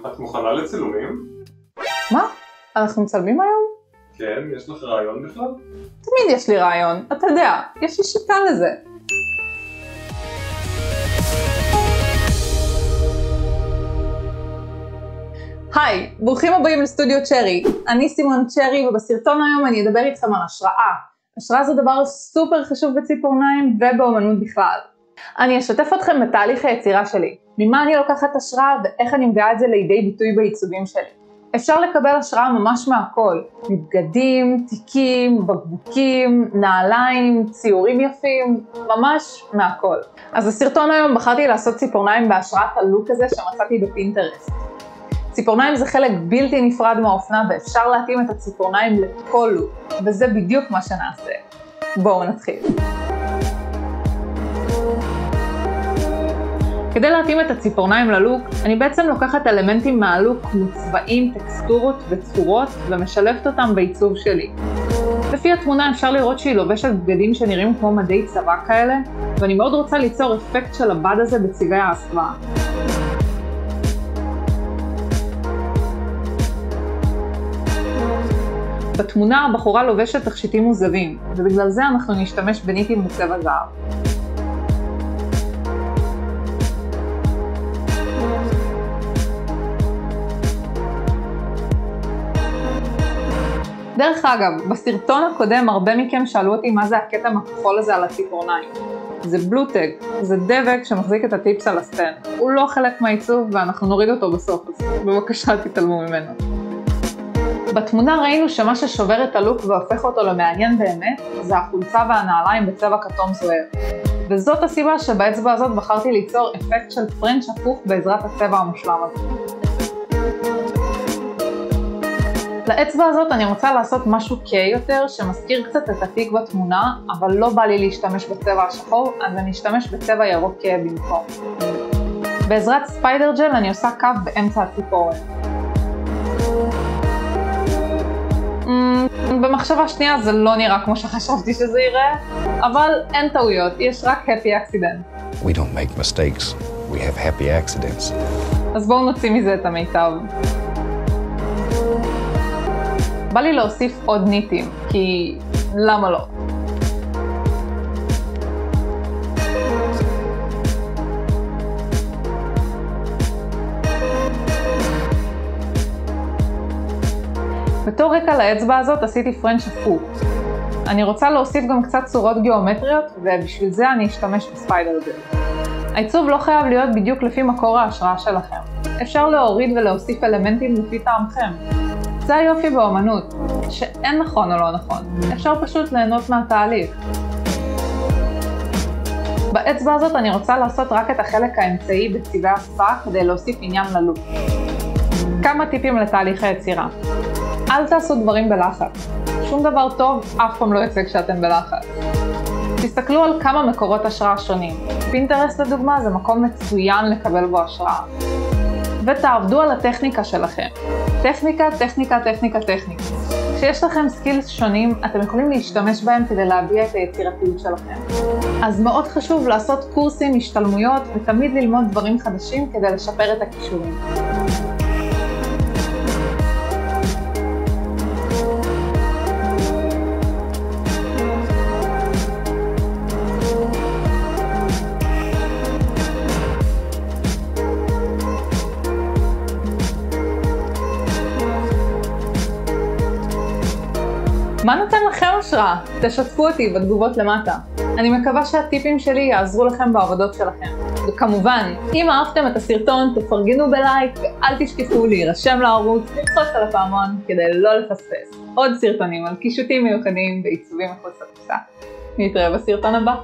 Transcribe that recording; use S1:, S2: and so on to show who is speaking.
S1: את מוכנה לצילומים?
S2: מה? אנחנו מצלמים היום?
S1: כן, יש לך רעיון בכלל?
S2: תמיד יש לי רעיון, אתה יודע, יש לי שיטה לזה. היי, ברוכים הבאים לסטודיו צ'רי. אני סימון צ'רי, ובסרטון היום אני אדבר איתכם על השראה. השראה זה דבר סופר חשוב בציפורניים ובאומנות בכלל. אני אשתף אתכם בתהליך היצירה שלי, ממה אני לוקחת השראה ואיך אני מביאה את זה לידי ביטוי בעיצובים שלי. אפשר לקבל השראה ממש מהכל, מבגדים, תיקים, בקבוקים, נעליים, ציורים יפים, ממש מהכל. אז בסרטון היום בחרתי לעשות ציפורניים בהשראת הלוק הזה שמצאתי בפינטרסט. ציפורניים זה חלק בלתי נפרד מהאופנה ואפשר להתאים את הציפורניים לכל לוק, וזה בדיוק מה שנעשה. בואו נתחיל. כדי להתאים את הציפורניים ללוק, אני בעצם לוקחת אלמנטים מהלוק כמו צבעים, טקסטורות וצורות ומשלבת אותם בעיצוב שלי. לפי התמונה אפשר לראות שהיא לובשת בגדים שנראים כמו מדי צבא כאלה, ואני מאוד רוצה ליצור אפקט של הבד הזה בצבעי ההסוואה. בתמונה הבחורה לובשת תכשיטים מוזבים, ובגלל זה אנחנו נשתמש בניטים בצבע זהב. דרך אגב, בסרטון הקודם הרבה מכם שאלו אותי מה זה הכתם הכחול הזה על הציפורניים. זה בלוטג, זה דבק שמחזיק את הטיפס על הסטנד. הוא לא חלק מהעיצוב ואנחנו נוריד אותו בסוף, אז בבקשה תתעלמו ממנו. בתמונה ראינו שמה ששובר את הלוק והופך אותו למעניין באמת, זה החולצה והנעליים בצבע כתום זוהר. וזאת הסיבה שבאצבע הזאת בחרתי ליצור אפקט של פרנץ' הפוך בעזרת הצבע המושלם הזה. לאצבע הזאת אני רוצה לעשות משהו קיי יותר, שמזכיר קצת את התיק בתמונה, אבל לא בא לי להשתמש בצבע השחור, אז אני אשתמש בצבע ירוק קיי במקום. בעזרת ספיידר ג'ל אני עושה קו באמצע הציפורן. במחשבה שנייה זה לא נראה כמו שחשבתי שזה יראה, אבל אין טעויות, יש רק happy accident.
S3: We don't make mistakes, we have happy accidents.
S2: אז בואו נוציא מזה את המיטב. בא לי להוסיף עוד ניטים, כי למה לא? בתור רקע לאצבע הזאת עשיתי פרנץ' הפוך. אני רוצה להוסיף גם קצת צורות גיאומטריות, ובשביל זה אני אשתמש בספיידר ג'ל. העיצוב לא חייב להיות בדיוק לפי מקור ההשראה שלכם. אפשר להוריד ולהוסיף אלמנטים לפי טעמכם. זה היופי באמנות, שאין נכון או לא נכון. אפשר פשוט ליהנות מהתהליך. באצבע הזאת אני רוצה לעשות רק את החלק האמצעי בצבעי הסוואה כדי להוסיף עניין ללוק. כמה טיפים לתהליך היצירה. אל תעשו דברים בלחץ. שום דבר טוב אף פעם לא יצא כשאתם בלחץ. תסתכלו על כמה מקורות השראה שונים. פינטרסט לדוגמה זה מקום מצוין לקבל בו השראה. ותעבדו על הטכניקה שלכם. טכניקה, טכניקה, טכניקה, טכניקה. כשיש לכם סקילס שונים, אתם יכולים להשתמש בהם כדי להביע את היצירתיות שלכם. אז מאוד חשוב לעשות קורסים, השתלמויות, ותמיד ללמוד דברים חדשים כדי לשפר את הכישורים. מה נותן לכם השראה? תשתפו אותי בתגובות למטה. אני מקווה שהטיפים שלי יעזרו לכם בעבודות שלכם. וכמובן, אם אהבתם את הסרטון, תפרגנו בלייק ואל תשכחו להירשם לערוץ וללחוץ על הפעמון כדי לא לפספס עוד סרטונים על קישוטים מיוחדים ועיצובים מחוץ לקופסה. נתראה בסרטון הבא.